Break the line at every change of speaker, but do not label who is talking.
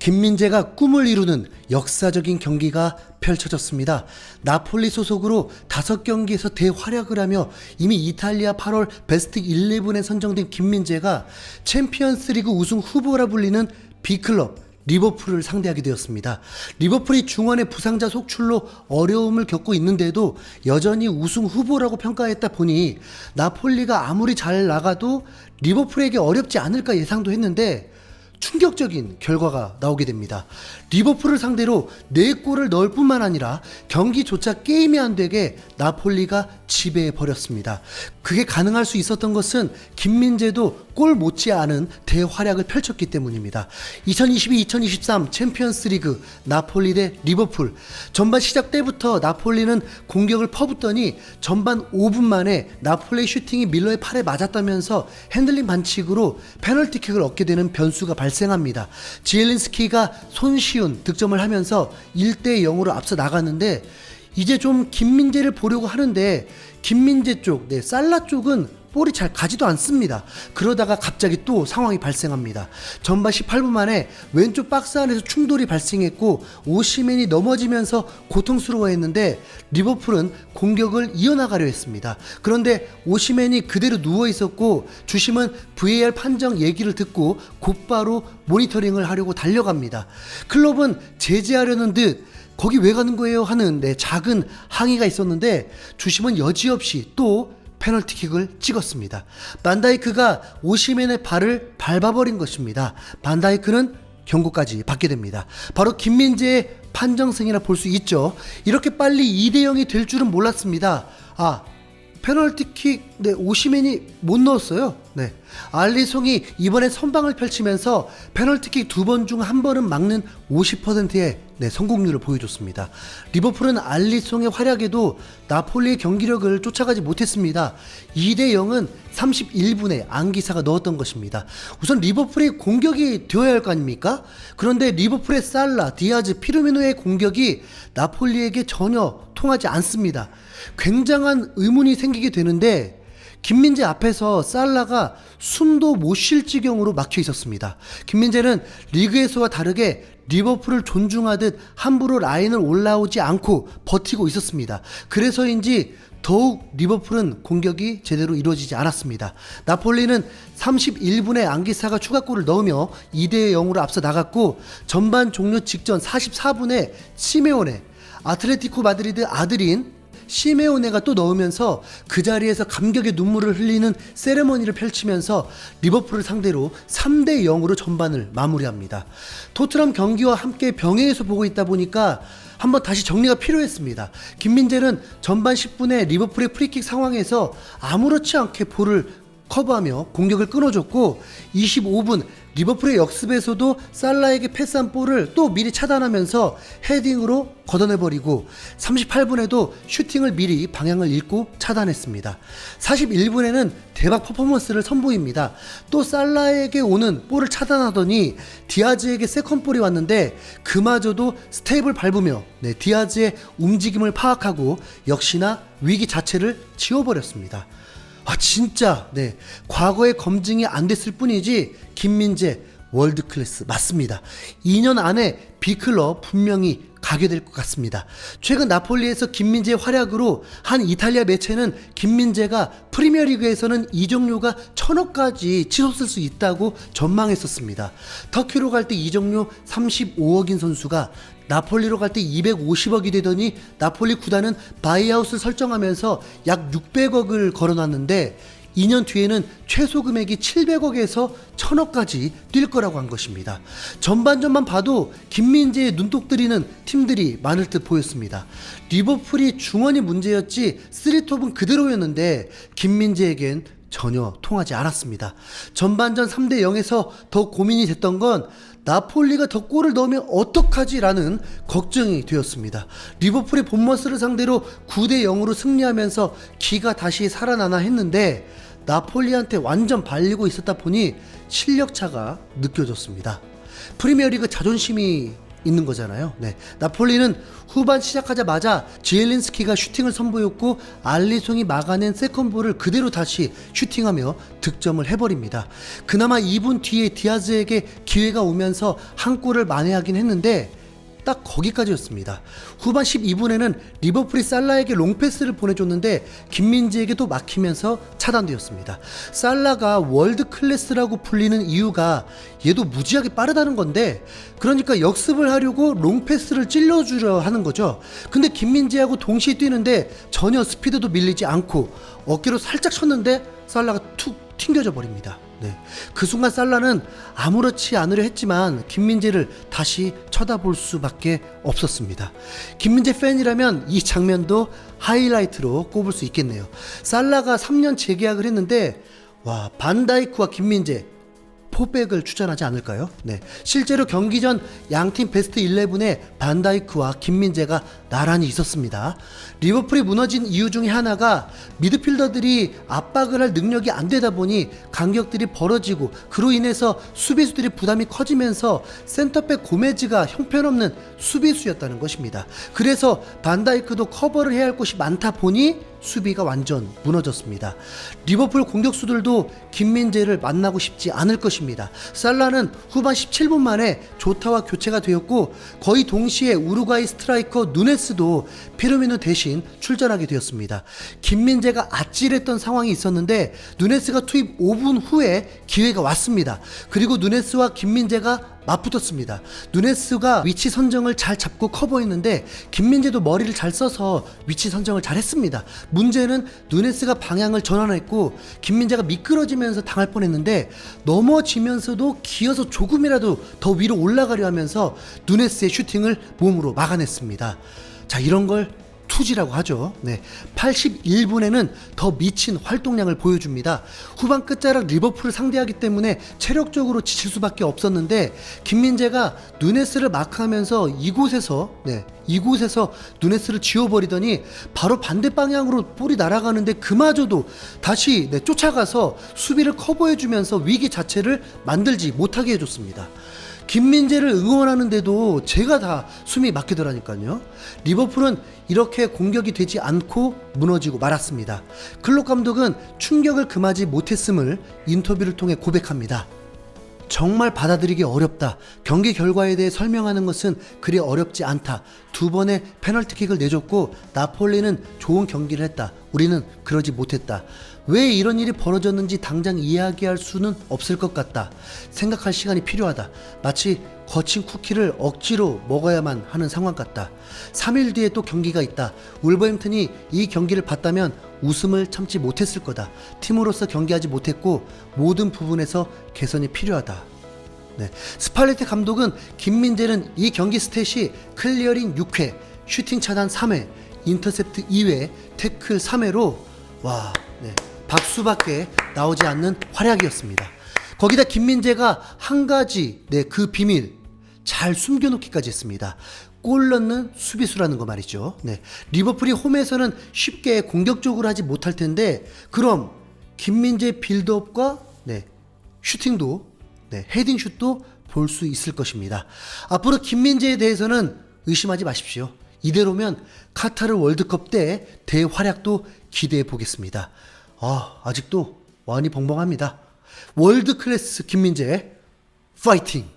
김민재가 꿈을 이루는 역사적인 경기가 펼쳐졌습니다. 나폴리 소속으로 5경기에서 대활약을 하며 이미 이탈리아 8월 베스트 11에 선정된 김민재가 챔피언스리그 우승 후보라 불리는 B클럽 리버풀을 상대하게 되었습니다. 리버풀이 중원의 부상자 속출로 어려움을 겪고 있는데도 여전히 우승 후보라고 평가했다 보니 나폴리가 아무리 잘 나가도 리버풀에게 어렵지 않을까 예상도 했는데 충격적인 결과가 나오게 됩니다. 리버풀을 상대로 4골을 넣을 뿐만 아니라 경기조차 게임이 안 되게 나폴리가 지배해 버렸습니다. 그게 가능할 수 있었던 것은 김민재도 골 못지않은 대활약을 펼쳤기 때문입니다. 2022-2023 챔피언스리그 나폴리 대 리버풀. 전반 시작 때부터 나폴리는 공격을 퍼붓더니 전반 5분 만에 나폴리의 슈팅이 밀러의 팔에 맞았다면서 핸들링 반칙으로 페널티킥을 얻게 되는 변수가 발생합니다. 지엘린스키가 손쉬운 득점을 하면서 1대 0으로 앞서 나갔는데 이제 좀 김민재를 보려고 하는데 김민재 쪽, 살라 쪽은 볼이 잘 가지도 않습니다. 그러다가 갑자기 또 상황이 발생합니다. 전반 18분 만에 왼쪽 박스 안에서 충돌이 발생했고 오시멘이 넘어지면서 고통스러워했는데 리버풀은 공격을 이어나가려 했습니다. 그런데 오시멘이 그대로 누워있었고 주심은 VAR 판정 얘기를 듣고 곧바로 모니터링을 하려고 달려갑니다. 클럽은 제지하려는 듯 거기 왜 가는 거예요? 하는 작은 항의가 있었는데 주심은 여지없이 또 페널티킥을 찍었습니다. 반다이크가 오시멘의 발을 밟아버린 것입니다. 반다이크는 경고까지 받게 됩니다. 바로 김민재의 판정승이라 볼 수 있죠. 이렇게 빨리 2대 0이 될 줄은 몰랐습니다. 페널티킥 오시멘이 못 넣었어요. 알리송이 이번에 선방을 펼치면서 페널티킥 2번 중 1번은 막는 50%의 성공률을 보여줬습니다. 리버풀은 알리송의 활약에도 나폴리의 경기력을 쫓아가지 못했습니다. 2대 0은 31분에 안기사가 넣었던 것입니다. 우선 리버풀이 공격이 되어야 할 거 아닙니까? 그런데 리버풀의 살라, 디아즈, 피르미노의 공격이 나폴리에게 전혀 통하지 않습니다. 굉장한 의문이 생기게 되는데 김민재 앞에서 살라가 숨도 못 쉴 지경으로 막혀 있었습니다. 김민재는 리그에서와 다르게 리버풀을 존중하듯 함부로 라인을 올라오지 않고 버티고 있었습니다. 그래서인지 더욱 리버풀은 공격이 제대로 이루어지지 않았습니다. 나폴리는 31분에 안기사가 추가골을 넣으며 2대 0으로 앞서 나갔고 전반 종료 직전 44분에 시메오네, 아틀레티코 마드리드 아들인 시메오네가 또 넣으면서 그 자리에서 감격의 눈물을 흘리는 세레머니를 펼치면서 리버풀을 상대로 3대 0으로 전반을 마무리합니다. 토트넘 경기와 함께 병행해서 보고 있다 보니까 한번 다시 정리가 필요했습니다. 김민재는 전반 10분에 리버풀의 프리킥 상황에서 아무렇지 않게 볼을 커버하며 공격을 끊어줬고 25분 리버풀의 역습에서도 살라에게 패스한 볼을 또 미리 차단하면서 헤딩으로 걷어내버리고 38분에도 슈팅을 미리 방향을 잃고 차단했습니다. 41분에는 대박 퍼포먼스를 선보입니다. 또 살라에게 오는 볼을 차단하더니 디아즈에게 세컨볼이 왔는데 그마저도 스텝을 밟으며 디아즈의 움직임을 파악하고 역시나 위기 자체를 지워버렸습니다. 진짜 과거에 검증이 안 됐을 뿐이지 김민재 월드클래스 맞습니다. 2년 안에 B클럽 분명히 가게 될 것 같습니다. 최근 나폴리에서 김민재의 활약으로 한 이탈리아 매체는 김민재가 프리미어리그에서는 이적료가 1,000억까지 치솟을 수 있다고 전망했었습니다. 터키로 갈 때 이적료 35억인 선수가 나폴리로 갈 때 250억이 되더니 나폴리 구단은 바이아웃을 설정하면서 약 600억을 걸어놨는데 2년 뒤에는 최소 금액이 700억에서 1000억까지 뛸 거라고 한 것입니다. 전반전만 봐도 김민재의 눈독 들이는 팀들이 많을 듯 보였습니다. 리버풀이 중원이 문제였지 쓰리톱은 그대로였는데 김민재에겐 전혀 통하지 않았습니다. 전반전 3대 0에서 더 고민이 됐던 건 나폴리가 더 골을 넣으면 어떡하지? 라는 걱정이 되었습니다. 리버풀이 본머스를 상대로 9대 0으로 승리하면서 기가 다시 살아나나 했는데 나폴리한테 완전 발리고 있었다 보니 실력차가 느껴졌습니다. 프리미어리그 자존심이 있는 거잖아요. 네. 나폴리는 후반 시작하자마자 지엘린스키가 슈팅을 선보였고 알리송이 막아낸 세컨볼을 그대로 다시 슈팅하며 득점을 해버립니다. 그나마 2분 뒤에 디아즈에게 기회가 오면서 한 골을 만회하긴 했는데 딱 거기까지였습니다. 후반 12분에는 리버풀이 살라에게 롱패스를 보내줬는데 김민재에게도 막히면서 차단되었습니다. 살라가 월드 클래스라고 불리는 이유가 얘도 무지하게 빠르다는 건데, 그러니까 역습을 하려고 롱패스를 찔러주려 하는 거죠. 근데 김민재하고 동시에 뛰는데 전혀 스피드도 밀리지 않고 어깨로 살짝 쳤는데 살라가 툭 튕겨져 버립니다. 네. 그 순간 살라는 아무렇지 않으려 했지만 김민재를 다시 쳐다볼 수밖에 없었습니다. 김민재 팬이라면 이 장면도 하이라이트로 꼽을 수 있겠네요. 살라가 3년 재계약을 했는데 와, 반다이크와 김민재 포백을 추천하지 않을까요? 네. 실제로 경기 전 양팀 베스트 11에 반다이크와 김민재가 나란히 있었습니다. 리버풀이 무너진 이유 중에 하나가 미드필더들이 압박을 할 능력이 안 되다 보니 간격들이 벌어지고 그로 인해서 수비수들이 부담이 커지면서 센터백 고메즈가 형편없는 수비수였다는 것입니다. 그래서 반다이크도 커버를 해야 할 곳이 많다 보니 수비가 완전 무너졌습니다. 리버풀 공격수들도 김민재를 만나고 싶지 않을 것입니다. 살라는 후반 17분 만에 조타와 교체가 되었고 거의 동시에 우루과이 스트라이커 누네스도 피르미누 대신 출전하게 되었습니다. 김민재가 아찔했던 상황이 있었는데 누네스가 투입 5분 후에 기회가 왔습니다. 그리고 누네스와 김민재가 맞붙었습니다. 누네스가 위치 선정을 잘 잡고 커버했는데 김민재도 머리를 잘 써서 위치 선정을 잘 했습니다. 문제는 누네스가 방향을 전환했고 김민재가 미끄러지면서 당할 뻔했는데 넘어지면서도 기어서 조금이라도 더 위로 올라가려 하면서 누네스의 슈팅을 몸으로 막아냈습니다. 자, 이런 걸 투지라고 하죠. 네. 81분에는 더 미친 활동량을 보여줍니다. 후반 끝자락 리버풀을 상대하기 때문에 체력적으로 지칠 수밖에 없었는데 김민재가 누네스를 마크하면서 이곳에서 누네스를 지워버리더니 바로 반대 방향으로 볼이 날아가는데 그마저도 다시 쫓아가서 수비를 커버해주면서 위기 자체를 만들지 못하게 해줬습니다. 김민재를 응원하는데도 제가 다 숨이 막히더라니까요. 리버풀은 이렇게 공격이 되지 않고 무너지고 말았습니다. 클롭 감독은 충격을 금하지 못했음을 인터뷰를 통해 고백합니다. 정말 받아들이기 어렵다. 경기 결과에 대해 설명하는 것은 그리 어렵지 않다. 2번의 페널티킥을 내줬고 나폴리는 좋은 경기를 했다. 우리는 그러지 못했다. 왜 이런 일이 벌어졌는지 당장 이야기할 수는 없을 것 같다. 생각할 시간이 필요하다. 마치 거친 쿠키를 억지로 먹어야만 하는 상황 같다. 3일 뒤에 또 경기가 있다. 울버햄튼이 이 경기를 봤다면 웃음을 참지 못했을 거다. 팀으로서 경기하지 못했고 모든 부분에서 개선이 필요하다. 네. 스팔레티 감독은 김민재는 이 경기 스탯이 클리어링 6회, 슈팅 차단 3회, 인터셉트 2회, 태클 3회로 박수밖에 나오지 않는 활약이었습니다. 거기다 김민재가 한 가지 그 비밀 잘 숨겨놓기까지 했습니다. 골 넣는 수비수라는 거 말이죠. 네. 리버풀이 홈에서는 쉽게 공격적으로 하지 못할 텐데 그럼 김민재 빌드업과 슈팅도 헤딩슛도 볼 수 있을 것입니다. 앞으로 김민재에 대해서는 의심하지 마십시오. 이대로면 카타르 월드컵 때 대활약도 기대해 보겠습니다. 아직도 완이 벙벙합니다. 월드 클래스 김민재 파이팅!